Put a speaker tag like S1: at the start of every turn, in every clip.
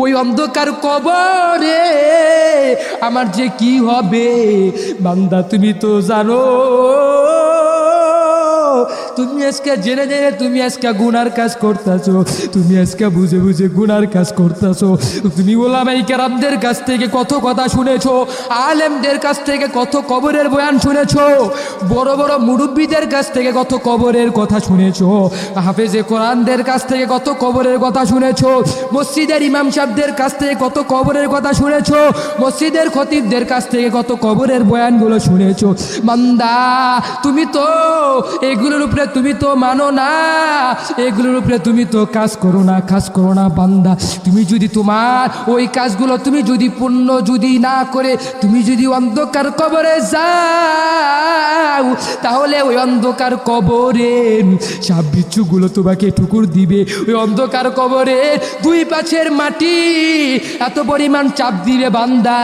S1: ওই অন্ধকার কবরে আমার যে কি হবে বান্দা তুমি তো জানো। তুমি আজকে জেনে জেনে তুমি আজকে গুনার কাজ করতেছো, তুমি আজকে বুঝে বুঝে গুনার কাজ করতেছো। তুমি ওলামায়ে কেরামদের কাছ থেকে কত কথা শুনেছো, আলেমদের কাছ থেকে কত কবরের বয়ান শুনেছো, বড় বড় মুরব্বীদের কাছ থেকে কত কবরের কথা শুনেছো, হাফেজে কোরআনদের কাছ থেকে কত কবরের কথা শুনেছো, মসজিদের ইমাম সাহেবদের কাছ থেকে কত কবরের কথা শুনেছো, মসজিদের খতিবদের কাছ থেকে কত কবরের বয়ানগুলো শুনেছো। বান্দা তুমি তো এগুলোর উপরে তুমি তো মানো না, এগুলোর উপরে তুমি তো কাজ করো না বান্দা। তুমি যদি তোমার ওই কাজগুলো তুমি যদি পূর্ণ যদি না করে তুমি যদি অন্ধকার কবরে যাও, তাহলে ওই অন্ধকার কবরে সাপ বিচ্ছুগুলো তোমাকে ঠুকুর দিবে। ওই অন্ধকার কবরে দুই পাশের মাটি এত পরিমাণ চাপ দিবে বান্দা,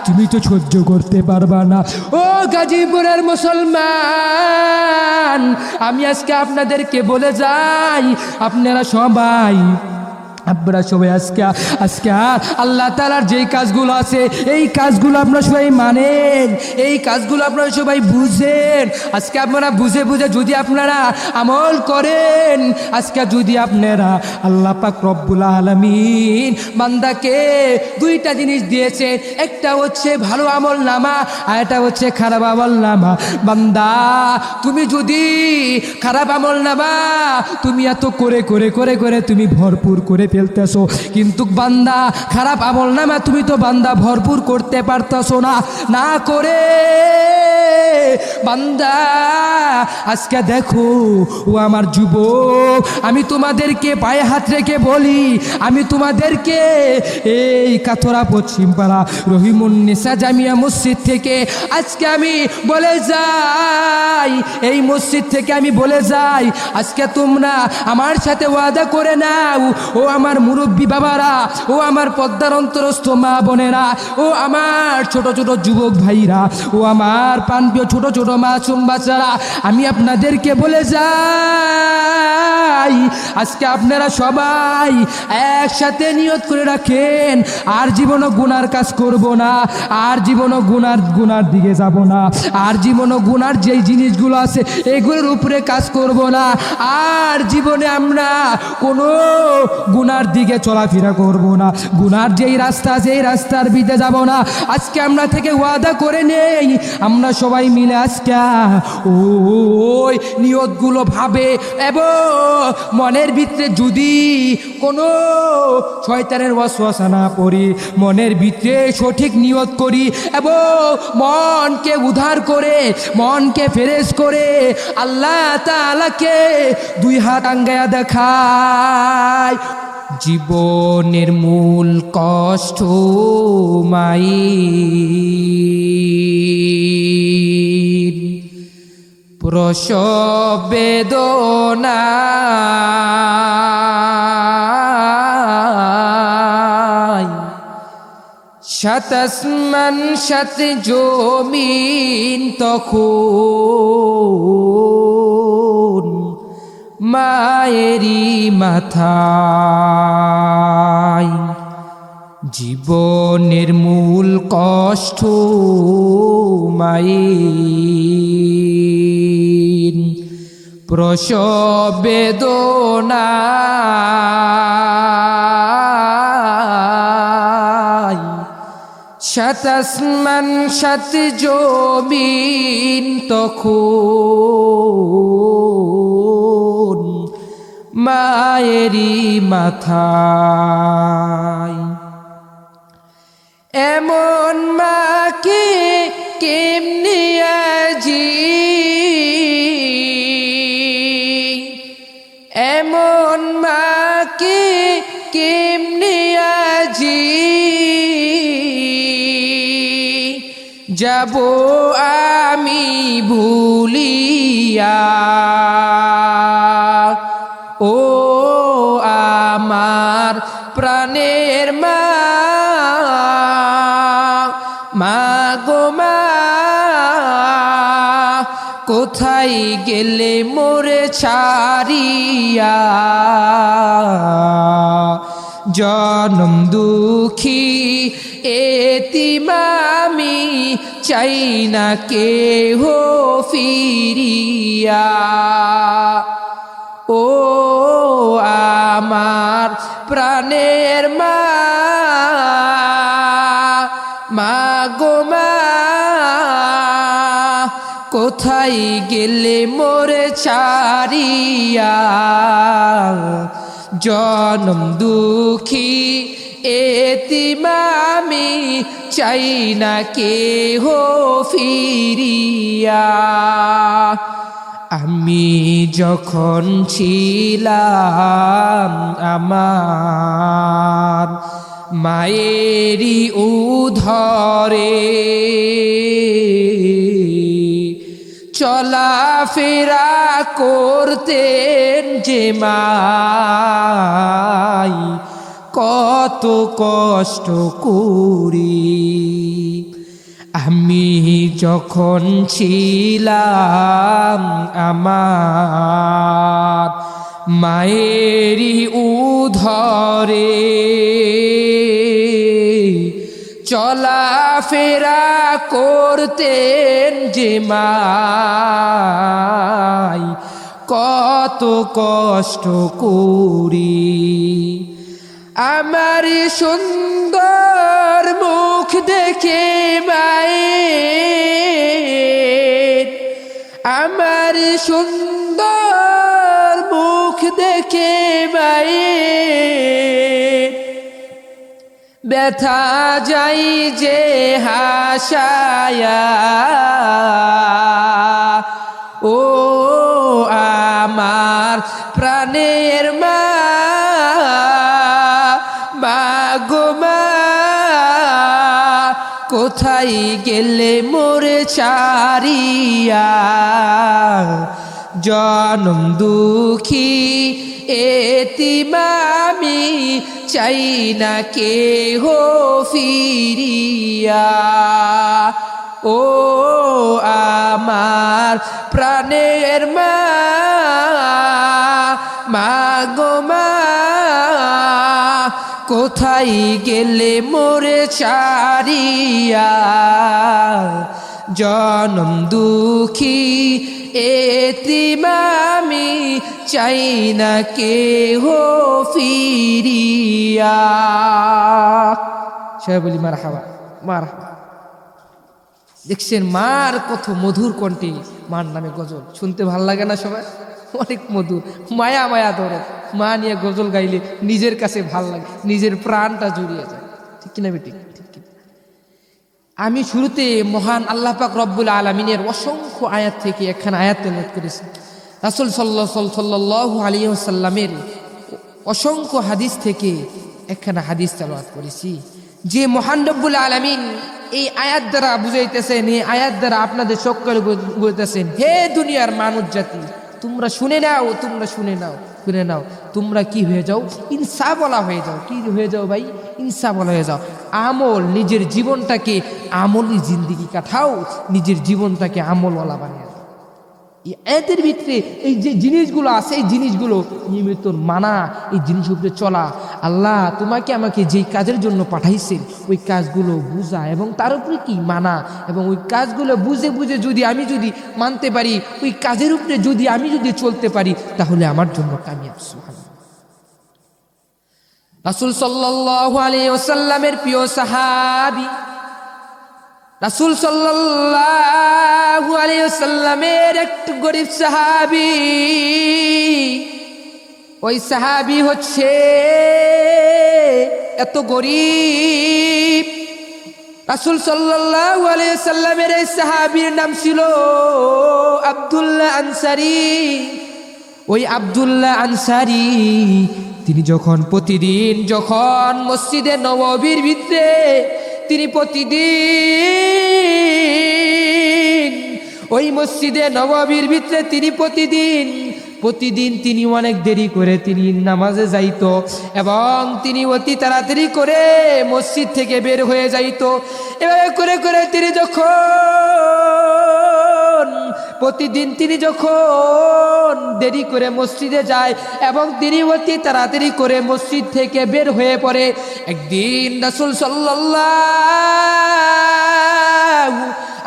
S1: তুমি তো সহ্য করতে পারবা না। ও গাজীপুরের মুসলমান, আমি আজকে আপনাদেরকে বলে যাই, আপনারা সবাই আজকে আল্লাহ তাআলার যেই কাজগুলো আছে এই কাজগুলো আপনারা সবাই মানেন, এই কাজগুলো আপনারা সবাই বুঝেন। আজকে আপনারা বুঝে বুঝে যদি আপনারা আমল করেন, আজকে যদি আপনারা আল্লাহ পাক রব্বুল আলামিন বান্দাকে দুইটা জিনিস দিয়েছে, একটা হচ্ছে ভালো আমল নামা আর একটা হচ্ছে খারাপ আমল নামা। বান্দা তুমি যদি খারাপ আমল নামা তুমি এত করে করে করে করে তুমি ভরপুর করে ফেলতেছো, কিন্তু বান্দা খারাপ আমল নামা তুমি তো বান্দা ভরপুর করতে পারতেছো না। না করে বান্দা আজকে দেখো ও আমার যুবক, আমি তোমাদেরকে পায়ে হাত রেখে বলি, আমি তোমাদেরকে এই কাথরা পশ্চিমপাড়া রহিমুন্নেসা জামিয়া মসজিদ থেকে আজকে আমি বলে যাই, এই মসজিদ থেকে আমি বলে যাই, আজকে তোমরা আমার সাথে ওয়াদা করে নাও, ও আমার মুরব্বী বাবারা, ও আমার পদ্মার অন্তরস্থ মা বোনেরা, ও আমার ছোট ছোট যুবক ভাইরা, ও আমার প্রাণপ্রিয় ছোট ছোট মাসুম বাচ্চারা, আমি আপনাদেরকে বলে যাই, আজকে আপনারা সবাই একসাথে নিয়ত করে রাখেন, আর জীবনও গুনার কাজ করব না, আর জীবনও গুনার দিকে যাব না, আর জীবনও গুনার যেই জিনিসগুলো আছে এগুলোর উপরে কাজ করব না, আর জীবনে আমরা কোনো গুনার দিকে চলাফেরা করব না, গুনার যেই রাস্তা যেই রাস্তার বিতে যাব না। আজকে আমরা থেকে ওয়াদা করে নেই, আমরা সবাই মিলে আজকে ওই নিয়তগুলো ভাবে এবং মনের ভিতরে যদি কোনো শয়তানের ওয়াসওয়াসা না পড়ি, মনের ভিতরে সঠিক নিয়ত করি এবং মনকে উদ্ধার করে মনকে ফ্রেশ করে আল্লাহ তাআলাকে দুই হাত আঙ্গায়া দেখায়। জীবনের মূল কষ্ট মায়ের প্রসব বেদনা, সাত আসমান সাত জমিন তখন মায়েরই মাথায়। জীবনের মূল কষ্ট মায়ের প্রসব বেদনা, সাত আসমান সাত জমিন তখন মায়েরই মাথায়। এমন মাকে কেমনে আজি, এমন মাকে কেমনে আজি যাব আমি ভুলিয়া, ও আমার প্রাণের মা, মা গো মা কোথায় গেলে মোরে ছাড়িয়া, জনম দুঃখী এতিম আমি চাই না কেহ ফিরিয়া। ও আমার প্রাণের মা, মা গো মা, কোথায় গেলে মোরে ছাড়িয়া। জনম দুঃখী এতিম আমি চাই না কেহ ফিরিয়া। আমি যখন ছিলাম আমার মায়েরই উদরে, চলাফেরা করতেন যে মাই কত কষ্ট করি। আমি যখন ছিলাম আমার মায়েরই উদরে, চলাফেরা করতেন যে মাই কত কষ্ট করি। আমার সুন্দর মুখ দেখে মায়ের, আমার সুন্দর মুখ দেখে মায়ের ব্যথা যাই যে হাসায়া। ও আমার প্রাণের মা, মা গো মা, কোথায় গেলে মোরে ছাড়িয়া। জনম দুঃখী এতিম আমি চাই না কেহ ফিরিয়া। ও আমার প্রাণের মা, মা গো মা, কোথায় গেলে মোরে ছাড়িয়া। জনম দুঃখী এতিম আমি চাই না কেহ ফিরিয়া। সবাই বলি মারহাবা, মারহাবা। দেখছেন মার কত মধুর কণ্ঠে মার নামে গজল শুনতে ভাল লাগে না সবাই? অনেক মধুর, মায়া মায়া ধরে মা নিয়ে গজল গাইলে নিজের কাছে ভাল লাগে, নিজের প্রাণটা জুড়িয়ে যায়। ঠিক কিনা বেটি? ঠিক কিনা? আমি শুরুতে মহান আল্লাহ পাক রব্বুল আলামিনের অসংখ্য আয়াত থেকে একখানা আয়াত তেলাওয়াত করেছি। রাসূল সাল্লাল্লাহু আলাইহি ওয়াসাল্লামের অসংখ্য হাদিস থেকে একখানা হাদিস তেলাওয়াত করেছি, যে মহান রব্বুল আলামিন এই আয়াত দ্বারা বুঝাইতেছেন, এই আয়াত দ্বারা আপনাদের সকলে বুঝাইতেছেন, হে দুনিয়ার মানুষ জাতি, তোমরা শুনে নাও, তোমরা শুনে নাও, শুনে নাও, তোমরা কি হয়ে যাও? ইনসাফওয়ালা হয়ে যাও। কি হয়ে যাও ভাই? ইনসাফওয়ালা হয়ে যাও। আমল, নিজের জীবনটাকে আমলি জিন্দিগি কাটাও, নিজের জীবনটাকে আমলওয়ালা বানিয়ে দাও। এই আয়াতের ভিতরে এই যে জিনিসগুলো আছে, এই জিনিসগুলো নিয়মিত মানা, এই জিনিসের উপরে চলা, আল্লাহ তোমাকে আমাকে যেই কাজের জন্য পাঠাইছেন ওই কাজগুলো বুঝা এবং তার উপরে কি মানা, এবং ওই কাজগুলো বুঝে বুঝে যদি আমি যদি মানতে পারি, ওই কাজের উপরে যদি আমি যদি চলতে পারি, তাহলে আমার জন্য কামিয়াব। সুবহানাল্লাহ। রাসূল সাল্লাল্লাহু আলাইহি ওয়াসাল্লামের প্রিয় সাহাবী, রাসূল সাল্লাল্লাহু আলাইহি ওয়াসাল্লামের একটু গরীব সাহাবী, ওই সাহাবী হচ্ছে এত গরীব। রাসূল সাল্লাল্লাহু আলাইহি ওয়াসাল্লামের এই সাহাবীর নাম ছিল আব্দুল্লাহ আনসারী। ওই আব্দুল্লাহ আনসারী তিনি যখন প্রতিদিন যখন মসজিদে নববীর ভিতরে তিনি প্রতিদিন ওই মসজিদে নববীর ভিতরে তিনি প্রতিদিন তিনি অনেক দেরি করে তিনি নামাজে যাইতো, এবং তিনি অতি তাড়াতাড়ি করে মসজিদ থেকে বের হয়ে যাইতো। এভাবে করে করে তিনি যখন প্রতিদিন তিনি যখন দেরি করে মসজিদে যায় এবং তিনি অতি তাড়াতাড়ি করে মসজিদ থেকে বের হয়ে পড়ে, একদিন রাসূল সাল্লাল্লাহু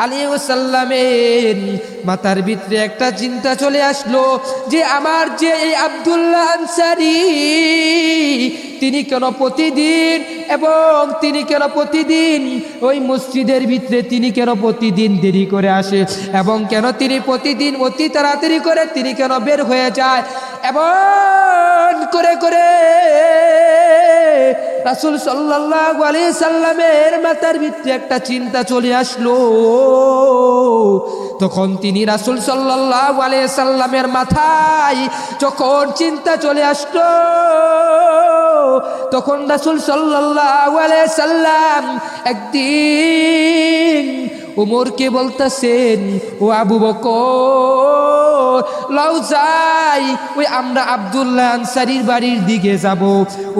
S1: আলাইহি ওয়াসাল্লামের মাথার ভিতরে একটা চিন্তা চলে আসলো যে আমার যে এই আব্দুল্লাহ আনসারী তিনি কেন প্রতিদিন ওই মসজিদের ভিতরে তিনি কেন প্রতিদিন দেরি করে আসে এবং কেন তিনি প্রতিদিন অতি তাড়াতাড়ি করে তিনি কেন বের হয়ে যায়। এমন করে করে রাসূল সাল্লাল্লাহু আলাইহি সাল্লামের মাথার ভিতরে একটা চিন্তা চলে আসলো। তখন তিনি রাসূল সাল্লাল্লাহু আলাইহি সাল্লামের মাথায় যখন চিন্তা চলে আসলো, তখন রাসূল সাল্লাল্লাহু আলাইহি সাল্লাম একদিন উমরকে বলতেছেন, ও আবু বকর, লও যাই ওই আমরা আব্দুল্লাহ আনসারীর বাড়ির দিকে যাব।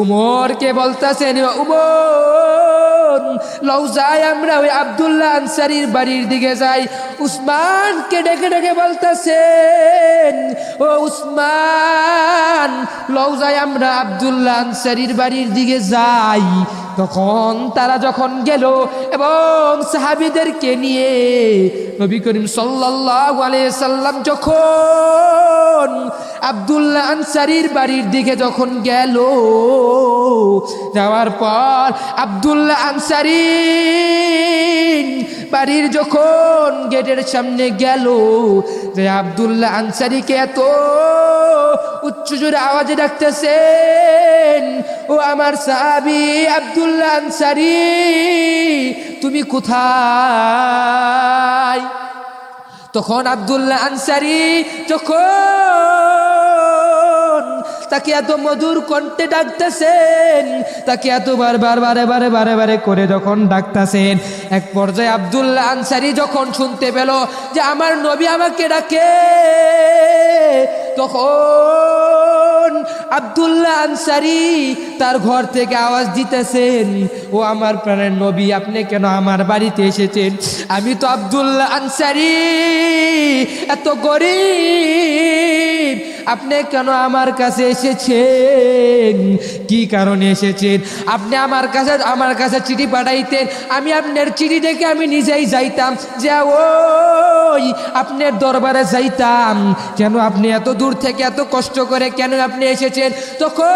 S1: উমরকে বলতেছেন, উমর লও যাই আমরা ওই আব্দুল্লাহ আনসারীর বাড়ির দিকে যাই। উসমানকে ডেকে ডেকে বলতেছেন, ও উসমান লও যাই আমরা আব্দুল্লাহ আনসারীর বাড়ির দিকে যাই। তখন তারা যখন গেল এবং সাহাবীদেরকে নিয়ে নবী করিম সাল্লাল্লাহু আলাইহি সাল্লাম যখন আব্দুল্লাহ আনসারীর বাড়ির দিকে যখন গেল, যাওয়ার পর আব্দুল্লাহ আনসারী বাড়ির যখন গেটের সামনে গেল, যে আব্দুল্লাহ আনসারীকে এত উচ্চ জোরে আওয়াজে ডাকতেছেন, ও আমার সাহাবী আব্দুল্লাহ আনসারী তুমি কোথায়? তখন আব্দুল্লাহ আনসারী যখন তাকে এত মধুর কণ্ঠে ডাকতেছেন, তাকে এত বারে করে যখন ডাকতেছেন, এক পর্যায়ে আব্দুল্লাহ আনসারী যখন শুনতে পেল যে আমার নবী আমাকে ডাকে, তখন আব্দুল্লাহ আনসারী তার ঘর থেকে আওয়াজ দিতেছেন, ও আমার প্রাণের নবী আপনি কেন আমার বাড়িতে এসেছেন? আমি তো আব্দুল্লাহ আনসারী এত গরিব, আপনি কেন আমার কাছে এসেছেন? কি কারণে এসেছেন? আপনি আমার কাছে চিঠি পাঠাইতেন, আমি আপনার চিঠি দেখে আমি নিজেই যাইতাম, যে ওই আপনার দরবারে যাইতাম। কেন আপনি এত দূর থেকে এত কষ্ট করে কেন আপনি এসেছেন? তখন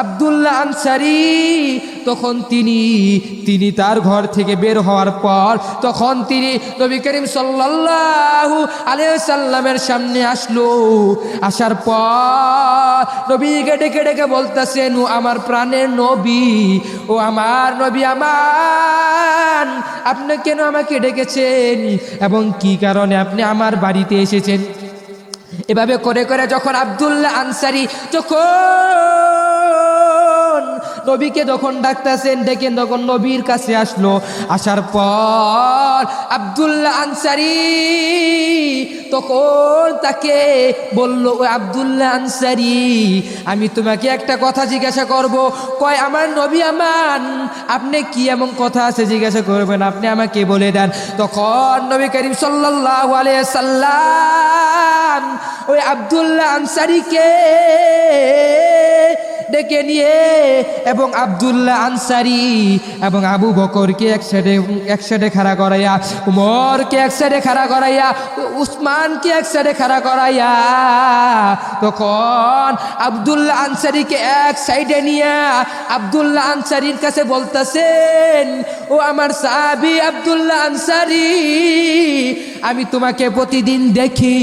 S1: আব্দুল্লাহ আনসারী তখন তিনি তার ঘর থেকে বের হওয়ার পর তখন তিনি নবী করিম সাল্লাল্লাহু আলাইহি সাল্লামের সামনে আসলো। আসার পর নবীকে ডেকে ডেকে বলতেছেন, ও আমার প্রাণের নবী, ও আমার নবী আমার, আপনি কেন আমাকে ডেকেছেন এবং কি কারণে আপনি আমার বাড়িতে এসেছেন? এভাবে করে করে যখন আব্দুল্লাহ আনসারী যখন নবীকে যখন ডাকতেছেন, ডেকে তখন নবীর কাছে আসলো। আসার পর আব্দুল্লাহ আনসারী তখন তাকে বলল, ও আব্দুল্লাহ আনসারী আমি তোমাকে একটা কথা জিজ্ঞাসা করব। কয় আমার নবী আমান, আপনি কি এমন কথা আছে জিজ্ঞাসা করবেন, আপনি আমাকে বলে দেন। তখন নবী করিম সাল্লাল্লাহু আলাইহি সাল্লাম ওই আব্দুল্লাহ আনসারীকে ডেকে নিয়ে এবং আব্দুল্লাহ আনসারী এবং আবু বকরকে একসাথে খাড়া করাইয়া, উমরকে একসাথে খাড়া করাইয়া, উসমানকে একসাথে খাড়া করাইয়া তখন আব্দুল্লাহ আনসারীকে এক সাইডে নিয়ে আব্দুল্লাহ আনসারীর কাছে বলতেছেন, ও আমার সাহাবী আব্দুল্লাহ আনসারী, আমি তোমাকে প্রতিদিন দেখি,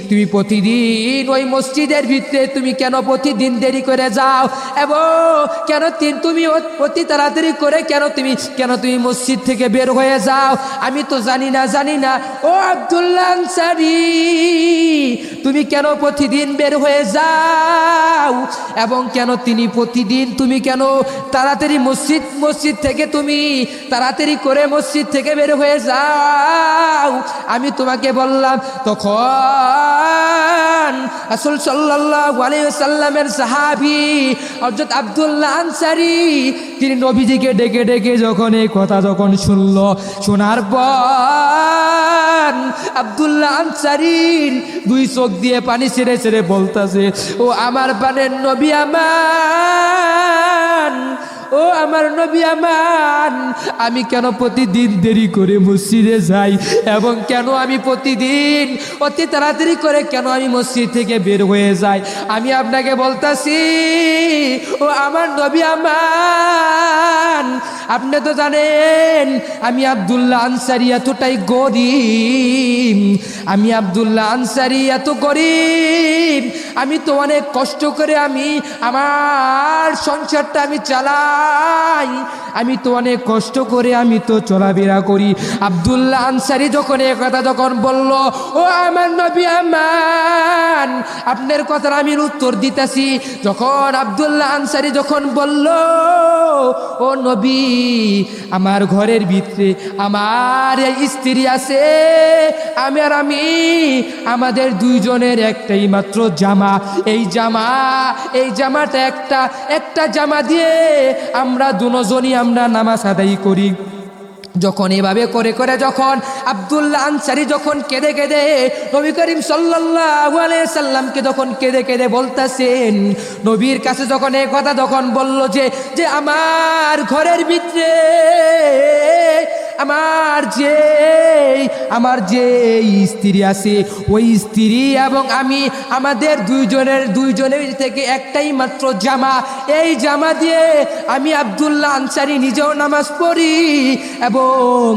S1: তুমি প্রতিদিন ওই মসজিদের ভিতরে তুমি কেন প্রতিদিন দেরি করে যাও এবং কেন তুমি অতি তাড়াতাড়ি করে কেন তুমি মসজিদ থেকে বের হয়ে যাও? আমি তো জানি না। ও আব্দুল্লাহ আনসারী তুমি কেন প্রতিদিন বের হয়ে যাও এবং কেন প্রতিদিন তুমি কেন তাড়াতাড়ি মসজিদ থেকে তুমি তাড়াতাড়ি করে মসজিদ থেকে বের হয়ে যাও? আমি তোমাকে বললাম। তখন রাসূল সাল্লাল্লাহু আলাইহি ওয়াসাল্লামের সাহাবী হযরত আব্দুল্লাহ আনসারী তিনি নবীজিকে ডেকে ডেকে যখন এই কথা যখন শুনল, শোনার পর আব্দুল্লাহ আনসারীর দুই চোখ দিয়ে পানি ছেড়ে ছেড়ে বলতেছে, ও আমার প্রাণের নবী আমার, ও আমার নবী আমার, আমি কেন প্রতিদিন দেরি করে মসজিদে যাই এবং কেন আমি প্রতিদিন অতি তাড়াতাড়ি করে কেন আমি মসজিদ থেকে বের হয়ে যাই? আমি আপনাকে বলতাছি, ও আমার নবী আমার, আপনি তো জানেন আমি আব্দুল্লাহ আনসারী এতটাই গরিব, আমি আব্দুল্লাহ আনসারী এত গরিব, আমি তো অনেক কষ্ট করে আমি আমার সংসারটা আমি চালাই, আমি তো অনেক কষ্ট করে আমি তো চলাফেরা করি। আব্দুল্লাহ আনসারী যখন এই কথা যখন বলল, ও আমার নবী আমার, আপনার কথার আমি উত্তর দিতেছি। যখন আব্দুল্লাহ আনসারী যখন বলল, ও নবী, আমার ঘরের ভিতরে আমার স্ত্রী আছে, আমি আর আমি, আমাদের দুইজনের একটাই মাত্র জামা, এই জামাটা একটা জামা দিয়ে আমরা দুজনই আমরা নামাজ আদায় করি। যখন এভাবে করে করে যখন আব্দুল্লাহ আনসারী যখন কেঁদে কেঁদে নবী করিম সাল্লাল্লাহু আলাইহি সাল্লামকে যখন কেঁদে কেঁদে বলতেছেন, নবীর কাছে যখন এই কথা যখন বলল যে আমার ঘরের ভিতরে আমার যে স্ত্রী আছে, ওই স্ত্রী এবং আমি, আমাদের দুইজনের থেকে একটাই মাত্র জামা, এই জামা দিয়ে আমি আব্দুল্লাহ আনসারী নিজেও নামাজ পড়ি এবং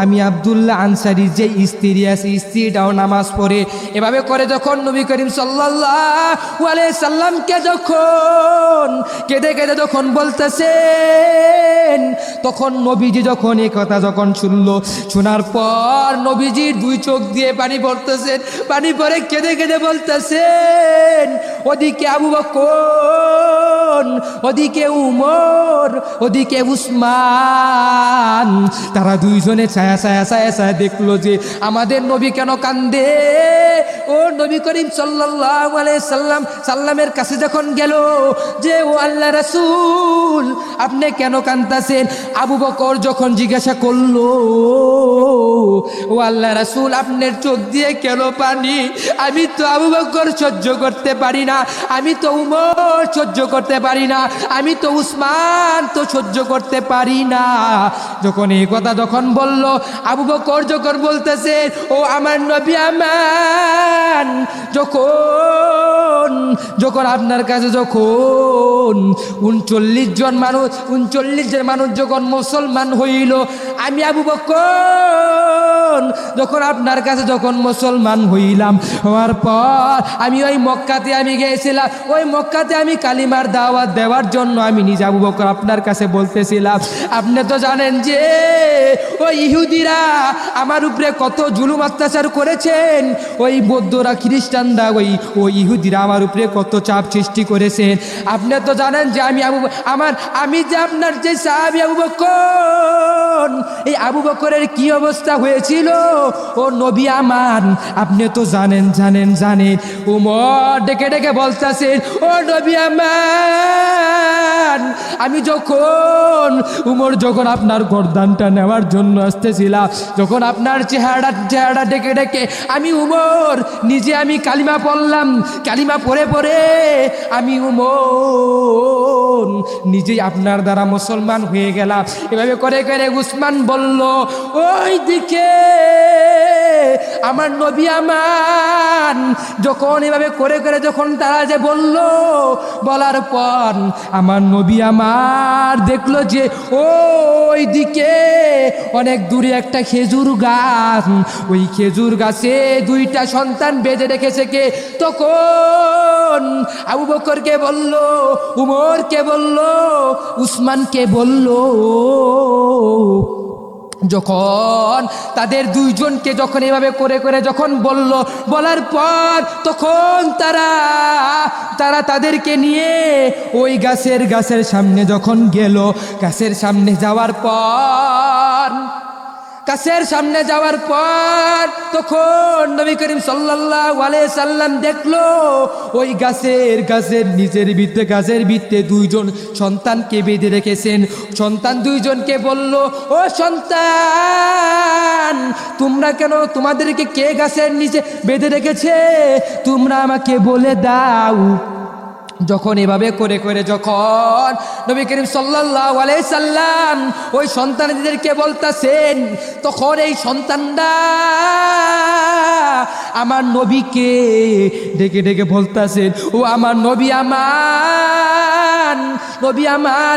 S1: আমি আব্দুল্লাহ আনসারী যে স্ত্রী আছে স্ত্রীটাও নামাজ পড়ে। এভাবে করে যখন নবী করিম সাল্লাল্লাহু আলাইহি সাল্লামকে যখন কেঁদে কেঁদে যখন বলতেছেন, তখন নবীজি যখন এই কথা যখন শুনলো, শোনার পর নবীজির দুই চোখ দিয়ে পানি পড়তেছেন, পানি পরে কেঁদে কেঁদে বলতেছেন, ওদিকে আবু বকর, ওদিকে উমর, ওদিকে উসমান, তারা দুইজনে ছায়া ছায়া ছায়া ছায়া দেখলো যে আমাদের নবী কেন কান্দে। ও নবী করিম সাল্লাল্লাহু আলাইহি সাল্লামের কাছে যখন গেল যে, ও আল্লাহ রাসূল, আপনি কেন কাঁদতেছেন? আবু বকর যখন জিজ্ঞাসা করলো, ও আল্লাহ রাসূল, আপনার চোখ দিয়ে কেন পানি? আমি তো আবু বকর সহ্য করতে পারি না, আমি তো উমর সহ্য করতে পারি না, আমি তো উসমান তো সহ্য করতে পারি না। যখন এই কথা যখন বলল, আবু বকর যখন বলতেছে, ও আমার নবী আমার, যখন আপনার কাছে যখন 39 জন মানুষ যখন মুসলমান হইল, আমি আবু বকর যখন আপনার কাছে যখন মুসলমান হইলাম, হওয়ার পর আমি ওই মক্কাতে আমি গিয়েছিলাম, ওই মক্কাতে আমি কালিমার দাওয়াত দেওয়ার জন্য আমি নিজে আবু বকর আপনার কাছে বলতেছিলাম। আপনি তো জানেন যে ওই ইহুদিরা আমার উপরে কত জুলুম অত্যাচার করেছেন, ওই বৌদ্ধরা খ্রিস্টানরা ওই ইহুদিরা আমার উপরে কত চাপ সৃষ্টি করেছেন। আপনি তো জানেন যে আমি যে আপনার যে সাহাবী আবু বকর, এই আবু বকরের কি অবস্থা হয়েছিল, ও নবী আমার, আপনি তো জানেন। উমর ডেকে ডেকে বলতেছেন, ও নবী আমার, আমি উমর যখন আপনার গর্দানটা নেওয়ার জন্য আসতেছিলাম, যখন আপনার চেহারা ডেকে ডেকে আমি উমর নিজে আমি কালিমা পড়লাম, কালিমা পড়ে পড়ে আমি উমর নিজেই আপনার দ্বারা মুসলমান হয়ে গেলাম। এভাবে করে করে উসমান বলল, ওই দিকে আমার নবী আমার, যখন এভাবে করে করে যখন তারা যে বলার পর আমার নবী আমার দেখলো যে ওই দিকে অনেক দূরে একটা খেজুর গাছ, ওই খেজুর গাছে দুইটা সন্তান বেঁধে রেখেছে কে? তখন আবু বকরকে বলল, উমরকে বলল, উসমানকে বলল। যখন তাদের দুইজনকে যখন এভাবে করে করে যখন বলার পর তখন তারা তাদেরকে নিয়ে ওই গাছের সামনে যখন গেল, গাছের সামনে যাওয়ার পর গাছের সামনে যাওয়ার পর তখন নবী করিম সাল্লাল্লাহু আলাইহি সাল্লাম দেখলো ওই গাছের নিচের ভিতরে গাছের ভিতরে দুইজন সন্তানকে বেঁধে রেখেছেন। সন্তান দুইজনকে বলল, ও সন্তান, তোমরা কেন, তোমাদেরকে কে গাছের নিচে বেঁধে রেখেছে? তোমরা আমাকে বলে দাও। যখন এভাবে করে করে যখন নবী করিম সাল্লাল্লাহু আলাইহি সাল্লাম ওই সন্তানদেরকে বলতেছেন, তখন এই সন্তানরা আমার নবীকে ডেকে ডেকে বলতেছেন, ও আমার নবী আমার, নবী আমার,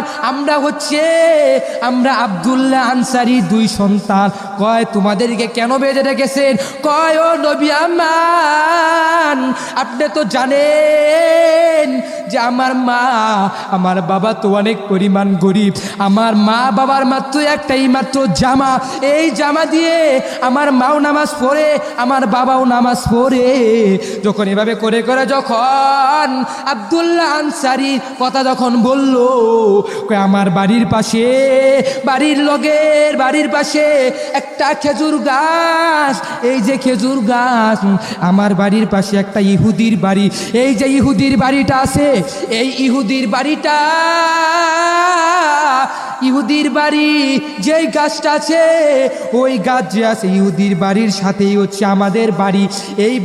S1: আমরা আব্দুল্লাহ আনসারী দুই সন্তান। কয়, তোমাদেরকে কেন বেঁধে রেখেছেন? কয়, ও নবী আমার, আপনি তো জানেন যে আমার মা আমার বাবা তো অনেক পরিমাণ গরিব। আমার মা বাবার মাত্র মাত্র জামা, এই জামা দিয়ে আমার মাও নামাজ পড়ে, আমার বাবাও নামাজ পড়ে। যখন এভাবে করে করে যখন আব্দুল্লাহ আনসারী কথা যখন বলল, আমার বাড়ির পাশে, বাড়ির পাশে একটা খেজুর গাছ, এই যে খেজুর গাছ, আমার বাড়ির পাশে একটা ইহুদির বাড়ি, এই যে ইহুদির বাড়িটা আছে, এই ইহুদির বাড়ি যেই গাছটা আছে, ওই গাছ যে আছে ইহুদির বাড়ির সাথেই হচ্ছে আমাদের বাড়ি। এই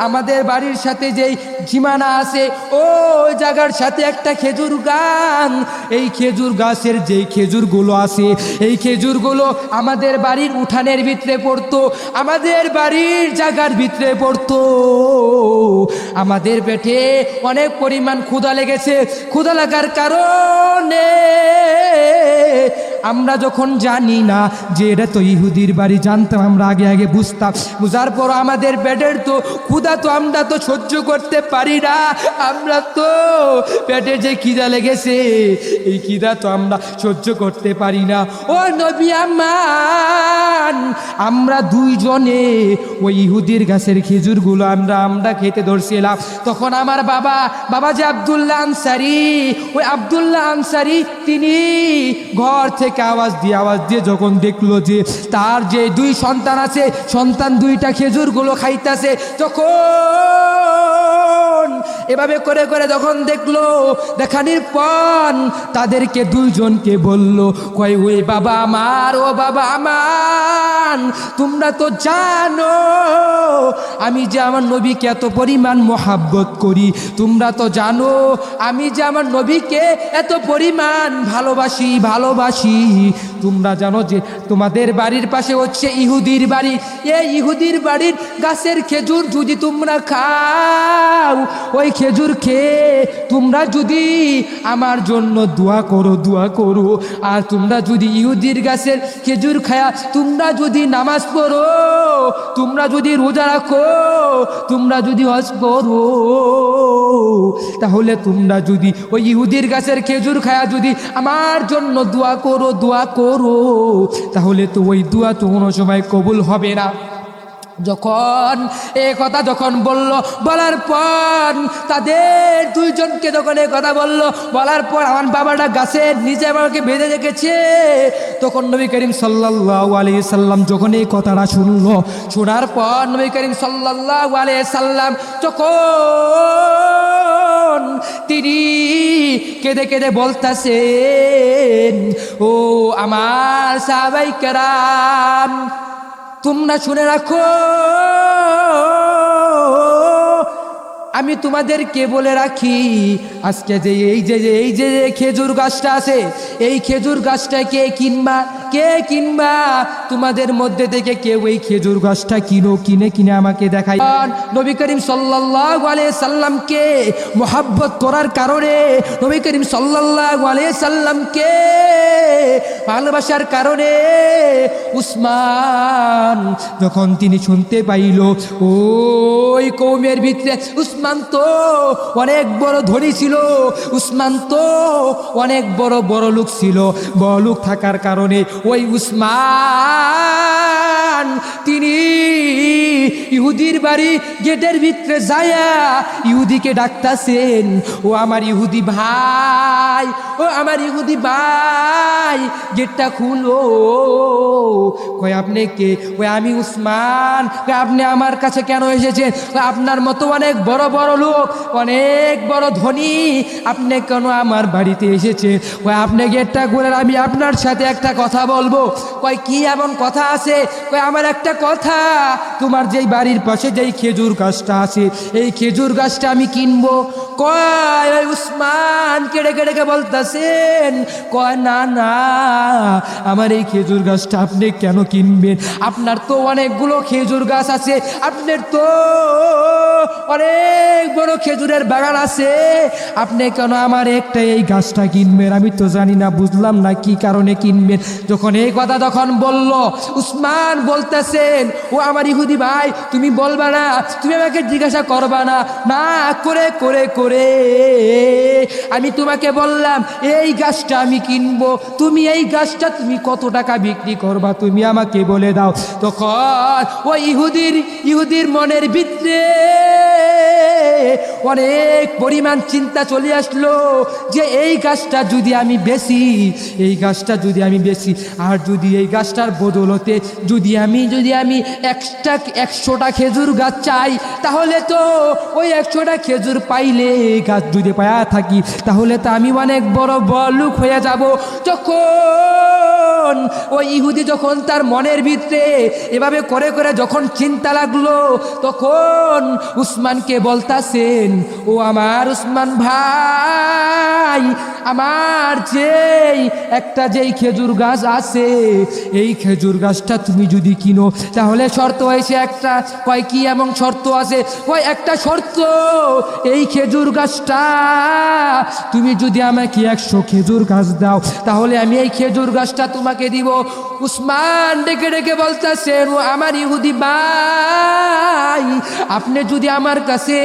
S1: আমাদের বাড়ির সাথে যেই সীমানা আছে, ওই জায়গার সাথে একটা খেজুর গাছ, এই খেজুর গাছের যেই খেজুরগুলো আছে, এই খেজুরগুলো আমাদের বাড়ির উঠানের ভিতরে পড়তো, আমাদের বাড়ির জায়গার ভিতরে পড়তো। আমাদের পেটে অনেক পরিমাণ ক্ষুধা লেগেছে, ক্ষুধা লাগার কারণে আমরা যখন জানি না যে এটা তো ইহুদির বাড়ি, জানতাম আমরা আগে আগে বুঝতাম, বুঝার পর আমাদের পেটের তো ক্ষুধা তো আমরা তো সহ্য করতে পারি না, আমরা তো পেটে যে খিদা লেগেছে এই খিদা তো আমরা সহ্য করতে পারি না। ও নবী আমার, আমরা দুইজনে ওই ইহুদির গাছের খেজুরগুলো আমরা খেতে ধরছিলাম। তখন আমার বাবা যে আব্দুল্লাহ আনসারী, ওই আব্দুল্লাহ আনসারী তিনি ঘর থেকে আওয়াজ দিয়ে যখন দেখলো যে তার যে দুই সন্তান আছে, সন্তান দুইটা খেজুরগুলো খাইতেছে, তখন এভাবে করে করে যখন দেখলো, দেখানির পর তাদেরকে দুইজনকে বলল, কয়, ওই বাবা আমার, ও বাবা আমার, তোমরা তো জানো আমি যে আমার নবীকে এত পরিমাণ মহাব্বত করি, তোমরা তো জানো আমি যে আমার নবীকে এত পরিমাণ ভালোবাসি। তোমরা জানো যে তোমাদের বাড়ির পাশে হচ্ছে ইহুদির বাড়ি, এই ইহুদির বাড়ির গাছের খেজুর যদি তোমরা খাও, ওই খেজুর খেয়ে তোমরা যদি আমার জন্য দোয়া করো, আর তোমরা যদি ইহুদির গাছের খেজুর খায়া তোমরা যদি নামাজ পড়ো, তোমরা যদি রোজা রাখো, তোমরা যদি হজ করো, তাহলে তোমরা যদি ওই ইহুদির গাছের খেজুর খায়া যদি আমার জন্য দোয়া করো, তাহলে তো ওই দোয়া তো কোনো সময় কবুল হবে না। যখন এ কথা যখন বলার পর তাদের দুইজনকে যখন এ কথা বলার পর আমার বাবাটা গাছের নিচে আমাকে বেঁধে রেখেছে, তখন নবী করিম সাল্লাল্লাহু আলাইহি সাল্লাম যখন এই কথাটা শোনার পর নবী করিম সাল্লাল্লাহু আলাইহি সাল্লাম যখন তিনি কেঁদে কেঁদে বলতেছেন, ও আমার সাহাবায়ে কেরাম, তোমরা শুনে রাখো, আমি তোমাদেরকে বলে রাখি, আজকে যে এই যে খেজুর গাছটা আছে, এই খেজুর গাছটা কে কিনবা তোমাদের মধ্যে থেকে কেউ এই খেজুর গাছটা কিনে আমাকে দেখাই। নবী করিম সাল্লাল্লাহু আলাইহি সাল্লামকে মোহাব্বত করার কারণে, নবী করিম সাল্লাল্লাহু আলাইহি সাল্লামকে ভালোবাসার কারণে উসমান যখন তিনি শুনতে পাইল ওই কওমের ভিতরে উসমান তো অনেক বড় ধনী ছিল, উসমান তো অনেক বড় লোক ছিল, বড় লোক থাকার কারণে ওই উসমান উসমান তিনি ইহুদির বাড়ি গেটের ভিতরে যায়া ইহুদিকে ডাকতাছেন, ও আমার ইহুদি ভাই, ও আমার ইহুদি ভাই, গেটটা খুলো। কয় আপনি কে? কয় আমি উসমান। কয় আপনি আমার কাছে কেন এসেছেন? আপনার মতো অনেক বড় বড় লোক, অনেক বড় ধনী, আপনি কেন আমার বাড়িতে এসেছেন? কয় আপনি গেটটা খুলেন, আমি আপনার সাথে একটা কথা বলবো। কয় কি এমন কথা আছে? কয় আমার একটা কথা, তোমার যেই বাড়ির পাশে যেই খেজুর গাছটা আছে এই খেজুর গাছটা আমি কিনবো। কয় ওই উসমান কেড়ে কেড়ে বলতেছেন, কয় না না, আমার এই খেজুর গাছটা আপনি কেন কিনবেন? আপনার তো অনেকগুলো খেজুর গাছ আছে, আপনার তো অনেক বড় খেজুরের বাগান আছে, আপনি কেন আমার একটা এই গাছটা কিনবেন? আমি তো জানি না, বুঝলাম না কি কারণে কিনবেন। যখন এই কথা তখন বলল, উসমান বলতেছেন, ও আমার ইহুদি ভাই, তুমি বলবা না, তুমি আমাকে জিজ্ঞাসা করবা না, না করে করে করে আমি তোমাকে বললাম এই গাছটা আমি কিনবো, তুমি এই গাছটা তুমি কত টাকা বিক্রি করবা তুমি আমাকে বলে দাও। তখন ওই ইহুদির মনের ভিতরে অনেক পরিমাণ চিন্তা চলে আসলো যে এই গাছটা যদি আমি বেচি, এই গাছটা যদি আমি বেচি, আর যদি এই গাছটার বদলতে যদি আমি এক্সট্রা 100টা খেজুর গাছ চাই, তাহলে তো ওই 100টা খেজুর পাইলে গাছ যদি পায়া থাকি তাহলে তো আমি অনেক বড় বড়লোক হয়ে যাব। যখন ওই ইহুদি যখন তার মনের ভিতরে এভাবে করে করে যখন চিন্তা লাগলো, তখন উসমানকে বলতাছেন, ও আমার উসমান ভাই, আমার যেই খেজুর গাছ আছে এই খেজুর গাছটা তুমি যদি কিনো তাহলে শর্ত হয়েছে একটা। কয় কি এমন শর্ত আছে? কয় একটা শর্ত, এই খেজুর গাছটা তুমি যদি আমাকে 100 খেজুর গাছ দাও তাহলে আমি এই খেজুর গাছটা তোমাকে দিব। উসমান ডেকে ডেকে বলতেছেন, ও আমার ইহুদি ভাই, আপনি যদি আমার কাছে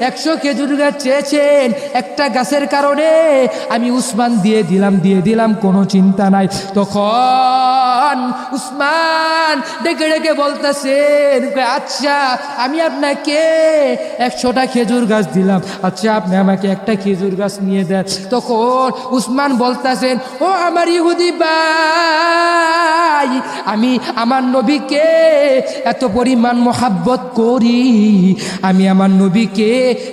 S1: 100 খেজুর গাছ চেয়েছেন একটা গাছের কারণে, আমি উসমান দিয়ে দিলাম, কোনো চিন্তা নাই। তখন উসমান ডেকে ডেকে বলতেছেন, আচ্ছা আমি আপনাকে 100টা খেজুর গাছ দিলাম, আচ্ছা আপনি আমাকে একটা খেজুর গাছ নিয়ে দেন। তখন উসমান বলতেছেন, ও আমার ইহুদি ভাই, আমি আমার নবীকে এত পরিমাণ মোহাব্বত করি, আমি আমার নবীকে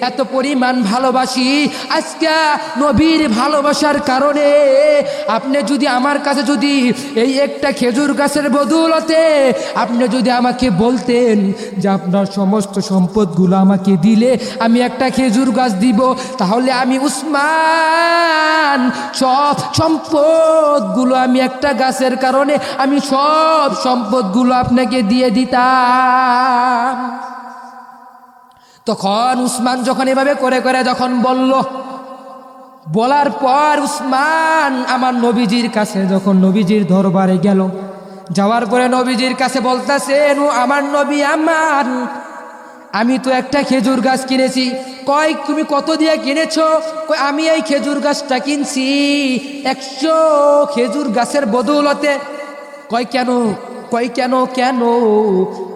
S1: এত পরিমাণ ভালোবাসি, আজকে নবীর ভালোবাসার কারণে আপনি যদি আমার কাছে যদি এই একটা খেজুর গাছের বদৌলতে আপনি যদি আমাকে বলতেন যে আপনার সমস্ত সম্পদগুলো আমাকে দিলে আমি একটা খেজুর গাছ দিব, তাহলে আমি উসমান সব সম্পদগুলো, আমি একটা গাছের কারণে আমি সব সম্পদগুলো আপনাকে দিয়ে দিতাম। তখন উসমান যখন এভাবে করে করে যখন বলার পর উসমান আমার নবীজির কাছে যখন নবীজির দরবারে গেল, যাওয়ার পরে নবীজির কাছে বলতেছেন, ও আমার নবী আমার, আমি তো একটা খেজুর গাছ কিনেছি। কয় তুমি কত দিয়ে কিনেছো? কয় আমি এই খেজুর গাছটা কিনছি 100 খেজুর গাছের বদৌলতে। কয় কেন? কয় কেন কেন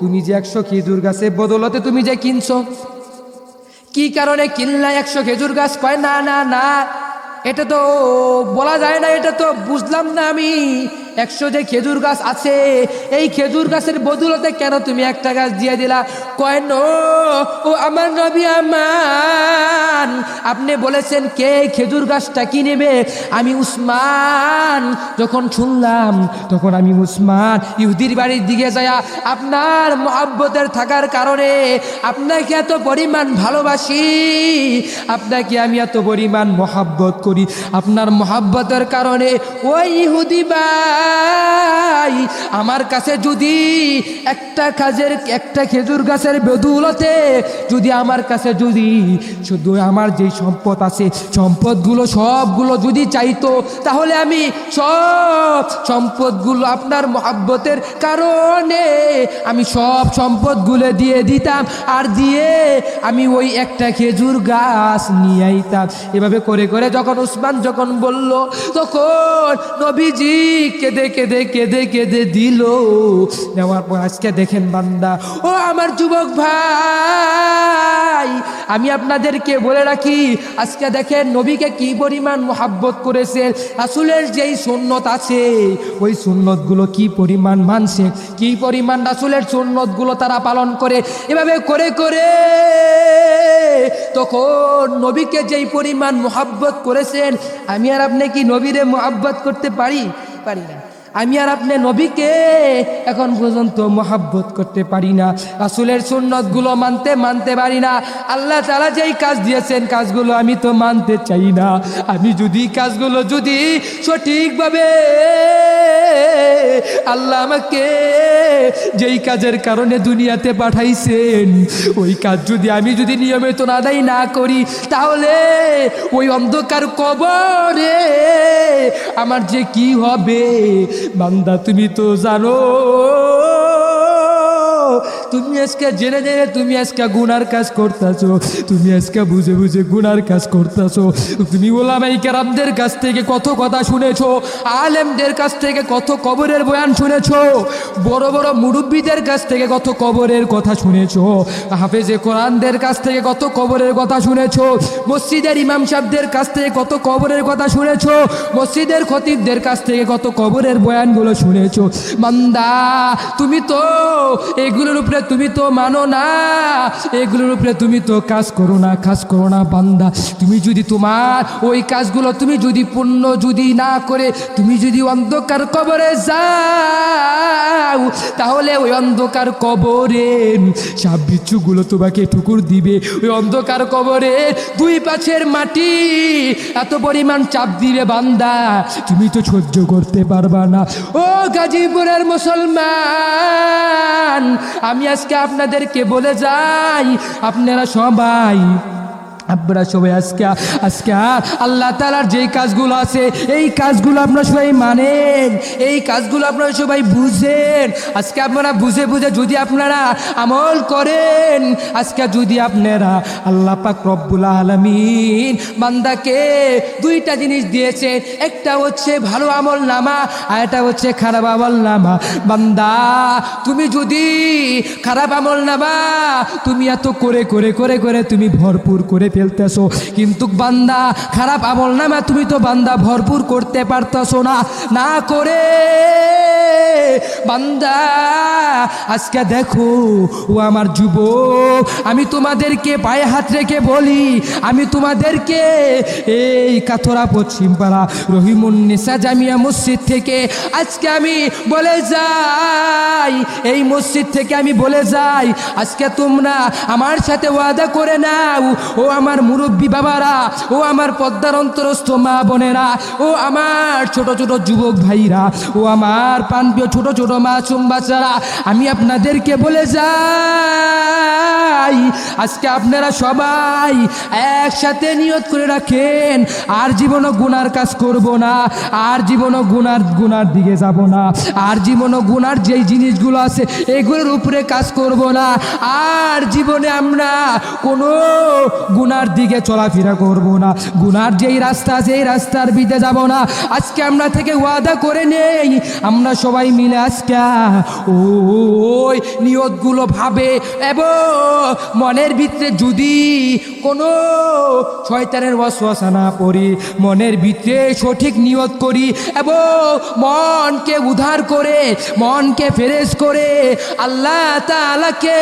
S1: তুমি যে 100 খেজুর গাছের বদৌলতে তুমি যে কিনছো, কি কারণে কিনলা 100 খেজুর গাছ? কয় না না না, এটা তো বলা যায় না, এটা তো বুঝলাম না আমি। 100 যে খেজুর গাছ আছে এই খেজুর গাছের বদৌলতে কেন তুমি একটা গাছ দিয়ে দিলা? কয় নো, ও আমার নবী আমার, আপনি বলেছেন কে খেজুর গাছটা কি নেবে? আমি উসমান। যখন শুনলাম তখন আমি উসমান ইহুদির বাড়ির দিকে যায়া আপনার মহব্বতের থাকার কারণে আপনাকে এত পরিমাণ ভালোবাসি, আপনাকে আমি এত পরিমাণ মহব্বত করি, আপনার মহব্বতের কারণে ওই ইহুদি ভাই আমার কাছে যদি একটা খেজুর গাছের বদৌলতে যদি আমার কাছে যদি শুধু আমার যেই সম্পদ আছে সম্পদগুলো সবগুলো যদি চাইতো, তাহলে আমি সব সম্পদগুলো আপনার মহব্বতের কারণে আমি সব সম্পদগুলো দিয়ে দিতাম, আর দিয়ে আমি ওই একটা খেজুর গাছ নিয়ে আইতাম। এভাবে করে করে যখন উসমান যখন বলল, তখন নবীজিকে কেঁদে কেঁদে কেঁদে কেঁদে দিল। নেওয়ার পর আজকে দেখেন বান্দা, ও আমার যুবক ভাই, আমি আপনাদেরকে বলে রাখি, আজকে দেখেন নবীকে কি পরিমাণ মোহাব্বত করেছে, রাসূলের যেই সুন্নত আছে ওই সুন্নতগুলো কি পরিমাণ মানছে, কি পরিমাণ রাসূলের সুন্নতগুলো তারা পালন করে। এভাবে করে করে তখন নবীকে যেই পরিমাণ মোহাব্বত করেছেন, আমি আর আপনি কি নবীরে মোহাব্বত করতে পারি? পারি না। আমি আর আপনি নবীকে এখন পর্যন্ত মোহাব্বত করতে পারি না, রাসূলের সুন্নতগুলো মানতে পারি না। আল্লাহ তাআলা যেই কাজ দিয়েছেন কাজগুলো আমি তো মানতে চাই না। আমি যদি কাজগুলো যদি সঠিকভাবে আল্লাহ আমাকে যেই কাজের কারণে দুনিয়াতে পাঠাইছেন ওই কাজ যদি আমি যদি নিয়মিত আদায় না করি, তাহলে ওই অন্ধকার কবরে আমার যে কি হবে। বান্দা তুমি তো জানো, তুমি আজকে জেনে জেনে তুমি আজকে গুনার কাজ করতেছো, তুমি আজকে বুঝে বুঝে গুনার কাজ করতেছো। তুমি ওলামায়ে কেরামদের কাছ থেকে কত কথা শুনেছো, আলেমদের কাছ থেকে কত কবরের বয়ান শুনেছো, বড় বড় মুরব্বীদের কাছ থেকে কত কবরের কথা শুনেছো, হাফেজে কোরআনদের কাছ থেকে কত কবরের কথা শুনেছো, মসজিদের ইমাম সাহেবদের কাছ থেকে কত কবরের কথা শুনেছো, মসজিদের খতিবদের কাছ থেকে কত কবরের বয়ানগুলো শুনেছো। বান্দা তুমি তো এগুলোর উপরে তুমি তো মানো না, এগুলোর উপরে তুমি তো কাজ করো না বান্দা। তুমি যদি তোমার ওই কাজগুলো তুমি যদি পূর্ণ যদি না করে তুমি যদি অন্ধকার কবরে যাও, তাহলে ওই অন্ধকার কবরে সাপ বিচ্ছুগুলো তোমাকে ঠুকুর দিবে। ওই অন্ধকার কবরে দুই পাশের মাটি এত পরিমাণ চাপ দিবে বান্দা, তুমি তো সহ্য করতে পারবা না। ও গাজীপুরের মুসলমান, আমি আজকে আপনাদেরকে বলে যাই, আপনারা সবাই আজকে আল্লাহ তাআলার যেই কাজগুলো আছে এই কাজগুলো আপনারা সবাই মানেন, এই কাজগুলো আপনারা সবাই বুঝেন। আজকে আপনারা বুঝে বুঝে যদি আপনারা আমল করেন, আজকে যদি আপনারা আল্লাহ পাক রব্বুল আলামিন বান্দাকে দুইটা জিনিস দিয়েছে, একটা হচ্ছে ভালো আমল নামা আর একটা হচ্ছে খারাপ আমল নামা। বান্দা তুমি যদি খারাপ আমল নামা তুমি এত করে করে করে করে তুমি ভরপুর করে ফেলতেছো, কিন্তু বান্দা খারাপ আমল নামা তুমি তো বান্দা ভরপুর করতে পারতেছো না। না করে বান্দা আজকে দেখো, ও আমার যুবক, আমি তোমাদেরকে পায়ে হাত রেখে বলি, আমি তোমাদেরকে এই কাথরা পশ্চিমপাড়া রহিমুন্নেসা জামিয়া মসজিদ থেকে আজকে আমি বলে যাই, এই মসজিদ থেকে আমি বলে যাই, আজকে তোমরা আমার সাথে ওয়াদা করে নাও, ও আমার মুরব্বী বাবারা, ও আমার পদ্মার অন্তরস্থ মা বোনেরা, ও আমার ছোট ছোট যুবক ভাইরা, ও আমার প্রাণপ্রিয় ছোট ছোট মাসুম বাচ্চারা, আমি আপনাদেরকে বলে যাই, আজকে আপনারা সবাই একসাথে নিয়ত করে রাখেন, আর জীবনও গুনার কাজ করব না, আর জীবনও গুনার দিকে যাব না, আর জীবনও গুনার যেই জিনিসগুলো আছে এগুলোর উপরে কাজ করব না, আর জীবনে আমরা কোনো গুনার দিকে চলাফেরা করব না, গুনার যেই রাস্তা আছে এই রাস্তার বিতে যাব না। আজকে আমরা থেকে ওয়াদা করে নেই, আমরা সবাই মিলে আজকে ওই নিয়তগুলো ভাবে এবং মনের ভিতরে যদি কোনো শয়তানের ওয়াসওয়াসা না পড়ি, মনের ভিতরে সঠিক নিয়ত করি এবং মনকে উদ্ধার করে মনকে ফ্রেশ করে আল্লাহ তাআলাকে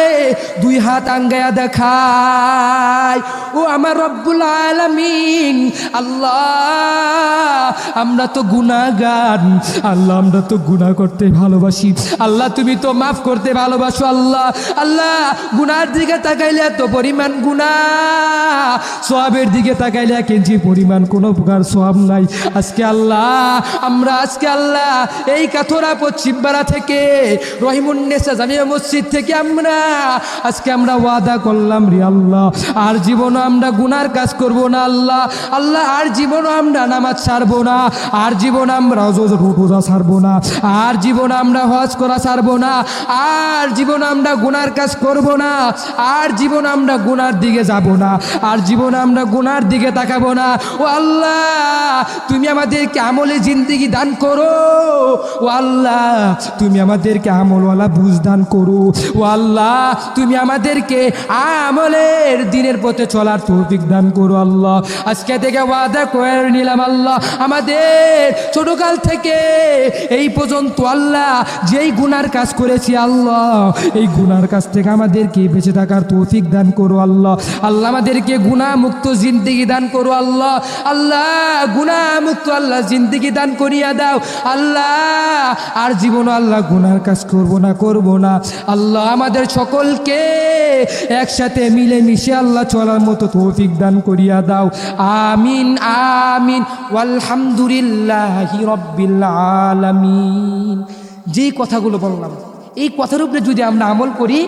S1: দুই হাত আঙ্গায়া দেখায়, ও আমার রব্বুল আলামিন আল্লাহ, আমরা তো গুনাহগার আল্লাহ, আমরা তো গুনাহ করতে ভালোবাসি আল্লাহ, তুমি তো মাফ করতে ভালোবাসো আল্লাহ। আল্লাহ গুনার দিকে তাকাইলে এত পরিমাণ গুনাহ, সওয়াবের দিকে তাকাইলে এক ইঞ্চি পরিমাণ কোনো প্রকার সওয়াব নাই। আজকে আল্লাহ আমরা আজকে আল্লাহ এই কাথরা পশ্চিমপাড়া থেকে রহিমুন্নেসা জামিয়া মসজিদ থেকে আমরা আজকে আমরা ওয়াদা করলাম রে আল্লাহ, আর জীবনও আমরা গুনার কাজ করব না আল্লাহ। আল্লাহ আর জীবনও আমরা নামাজ ছাড়বো না, আর জীবন আমরা রোজা ছাড়বো না, আর জীবন জীবন আমরা হজ করা ছাড়বো না, আর জীবন আমরা গুনার কাজ করব না, আর জীবন আমরা গুনার দিকে যাব না, আর জীবন আমরা গুনার দিকে তাকাবো না। ও আল্লাহ, তুমি আমাদেরকে আমলে জিন্দেগি দান করো। ও আল্লাহ, তুমি আমাদেরকে আমলওয়ালা বুঝ দান করো। ও আল্লাহ, তুমি আমাদেরকে আমলের দিনের পথে চলার তৌফিক দান করো। আল্লাহ, আজকে থেকে ওয়াদা করে নিলাম আল্লাহ, আমাদের ছোটকাল থেকে এই পর্যন্ত আল্লাহ যেই গুনার কাজ করেছি আল্লাহ, এই গুনার কাজ থেকে আমাদেরকে বেঁচে থাকার তৌফিক দান করো। আল্লাহ, আল্লাহ আমাদেরকে গুনাহ মুক্ত জিন্দেগি দান করো। আল্লাহ, আল্লাহ গুনাহ মুক্ত আল্লাহ জিন্দেগি দান করিয়া দাও আল্লাহ। আর জীবন আল্লাহ গুনার কাজ করব না আল্লাহ। আমাদের সকলকে একসাথে মিলে মিশে আল্লাহ চলার মতো তৌফিক দান করিয়া দাও। আমিন আমিন ওয়ালহামদুলিল্লাহি রাব্বিল আলামিন। যেই কথাগুলো বললাম, এই কথার উপরে যদি আমরা আমল করি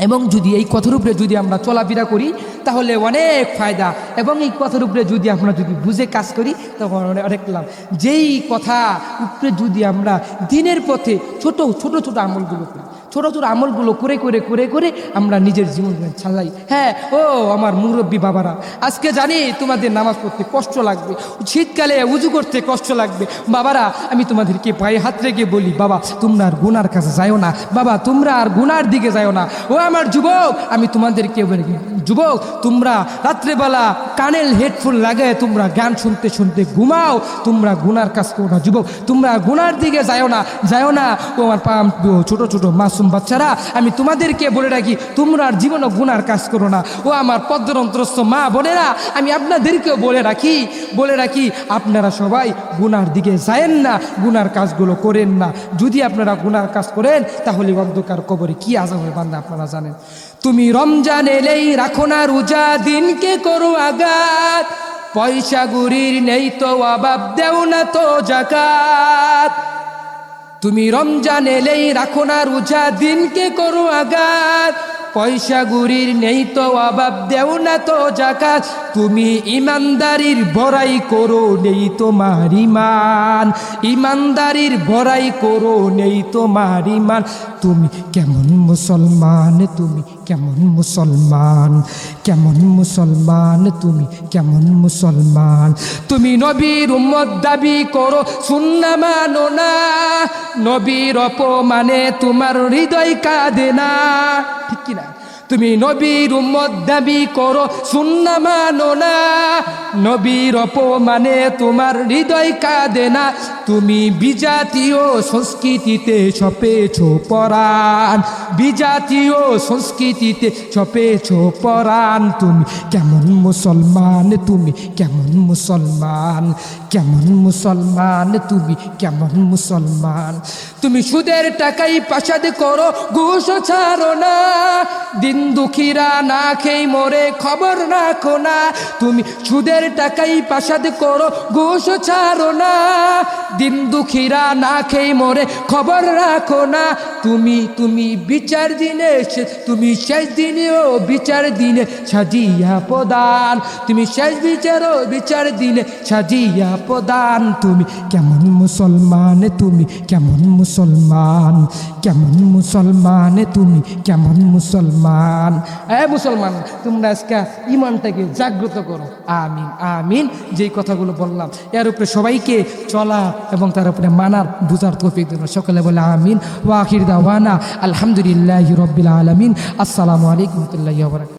S1: এবং যদি এই কথার উপরে যদি আমরা চলাফেরা করি তাহলে অনেক ফায়দা, এবং এই কথার উপরে যদি আমরা বুঝে কাজ করি তখন অনেক লাভ। যেই কথা উপরে যদি আমরা দিনের পথে ছোট আমলগুলো করি, ছোট আমলগুলো করে আমরা নিজের জীবন চালাই। হ্যাঁ, ও আমার মুরব্বী বাবারা, আজকে জানি তোমাদের নামাজ পড়তে কষ্ট লাগবে, শীতকালে উজু করতে কষ্ট লাগবে। বাবারা, আমি তোমাদেরকে পায়ে হাত রেখে বলি, বাবা তোমরা আর গুনার কাছে যাও না, বাবা তোমরা আর গুনার দিকে যাও না। ও আমার যুবক, আমি তোমাদেরকে বলি, যুবক তোমরা রাত্রেবেলা কানের হেডফোন লাগায় তোমরা গান শুনতে ঘুমাও, তোমরা গুনার কাজ করো না। যুবক, তোমরা গুনার দিকে যাও না। ও আমার ছোট মাসুম বাচ্চারা, আমি তোমাদেরকে বলে রাখি, তোমরা আর জীবনও গুনার কাজ করো না। ও আমার পদ্মরন্ত্রস্থ মা বোনেরা, আমি আপনাদেরকেও বলে রাখি আপনারা সবাই গুনার দিকে যায়েন না, গুনার কাজগুলো করেন না। যদি আপনারা গুনার কাজ করেন তাহলে অন্ধকার কবরে কি আযাব হবে বান্দা আপনারা জানেন। তুমি রমজান এলেই রাখো না রোজা, দিনকে করো আঘাত, পয়সা গুরির নেই তো অভাব, দেও না তো যাকাত। তুমি রমজান এলেই রাখো না রোজা, দিনকে করো আঘাত, পয়সা গুরির নেই তো অভাব, দেও না তো যাকাত। তুমি ইমানদারির বড়াই করো, নেই তোমার ইমান, ইমানদারির বড়াই করো, নেই তোমার ইমান। তুমি কেমন মুসলমান, তুমি কেমন মুসলমান, কেমন মুসলমান, তুমি কেমন মুসলমান। তুমি নবীর উম্মত দাবি করো, সুন্নাহ মানো না, নবীর অপমানে তোমার হৃদয় কাঁদে না, ঠিক কিনা? তুমি নবীর উম্মত দাবি করো, সুন্নাহ মানো না, নবীর অপমানে তোমার হৃদয় কাঁদে না। তুমি বিজাতীয় সংস্কৃতিতে ছপেছো পরাণ, বিজাতীয় সংস্কৃতিতে ছপেছো পরাণ। তুমি কেমন মুসলমান, তুমি কেমন মুসলমান, কেমন মুসলমান, তুমি কেমন মুসলমান। তুমি সুদের টাকাই পাসাদ করো, ঘুষ ছাড়ো না, দিন দুঃখীরা না খেয়ে মরে খবর রাখো না। তুমি সুদের টাকাই পাসাদ করো, ঘুষ ছাড়ো না, দিন দুঃখীরা না খেয়ে মরে খবর রাখো না। তুমি বিচার দিনে, তুমি শেষ দিনেও বিচার দিনে সাজিয়া প্রদান, তুমি শেষ বিচার দিনে সাজিয়া প্রদান। তুমি কেমন মুসলমান, তুমি কেমন মুসলমান, কেমন মুসলমান, তুমি কেমন মুসলমান। মুসলমান, তোমরা আজকে ইমানটাকে জাগ্রত করো। আমিন আমিন। যেই কথাগুলো বললাম এর উপরে সবাইকে চলা এবং তার উপরে মানার বুঝার তৌফিক দেন। সকলে বলে আমিন। ওয়া আখির দাওয়ানা আলহামদুলিল্লাহি রাব্বিল আলামিন। আসসালামু আলাইকুম ওয়া রাহমাতুল্লাহি ওয়া বারাকাতুহু।